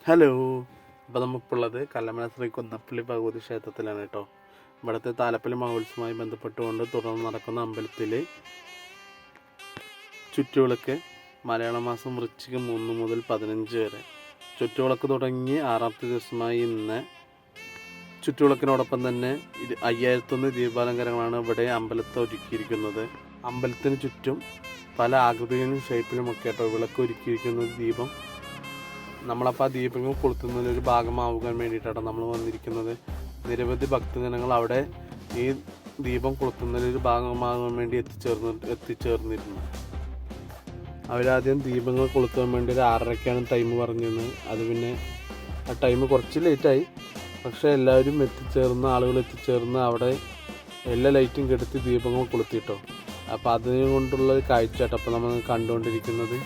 Hello. അപ്പോൾ നമുക്കിപ്പോൾ ഉള്ളത് കല്ലമന ശ്രീ കുന്നപ്പള്ളി ഭഗവതി ക്ഷേത്രത്തിലാണ് കേട്ടോ. ഇവിടുത്തെ താലപ്പൊലി മഹോത്സവവുമായി ബന്ധപ്പെട്ടുകൊണ്ട് തുടർന്ന് നടക്കുന്ന അമ്പലത്തിൽ ചുറ്റുവിളക്ക് മലയാള മാസം വൃശ്ചികം 1 മുതൽ 15 വരെ ചുറ്റുവിളക്ക് തുടങ്ങി 6ാമത്തെ ദിവസമായി ഇന്ന് ചുറ്റുവിളക്കിനോടൊപ്പം തന്നെ 5001 ദീപാലങ്കാരങ്ങളാണ് ഇവിടെ അമ്പലത്തെ ഒരുക്കിയിരിക്കുന്നത്. അമ്പലത്തിന് ചുറ്റും പല ആകൃതിയിലും ഷേപ്പിലുമൊക്കെ കേട്ടോ വിളക്ക് ഒരുക്കിയിരിക്കുന്ന ദീപം. നമ്മളപ്പോൾ ആ ദീപങ്ങൾ കൊളുത്തുന്നതിലൊരു ഭാഗമാവാൻ വേണ്ടിയിട്ടാണ് നമ്മൾ വന്നിരിക്കുന്നത്. നിരവധി ഭക്തജനങ്ങൾ അവിടെ ഈ ദീപം കൊളുത്തുന്നതിലൊരു ഭാഗമാകാൻ വേണ്ടി എത്തിച്ചേർന്നിരുന്നു. അവരാദ്യം ദീപങ്ങൾ കൊളുത്താൻ വേണ്ടി ഒരു 6:30ക്കാണ് ടൈം പറഞ്ഞിരുന്നത്. അത് പിന്നെ ആ ടൈം കുറച്ച് ലേറ്റായി. പക്ഷേ എല്ലാവരും ആളുകൾ എത്തിച്ചേർന്ന് അവിടെ എല്ലാ ലൈറ്റും കെടുത്തി ദീപങ്ങൾ കൊളുത്തിട്ടോ. അപ്പോൾ അതിനെ കൊണ്ടുള്ളൊരു കാഴ്ച കേട്ടോ അപ്പോൾ നമ്മൾ കണ്ടുകൊണ്ടിരിക്കുന്നത്.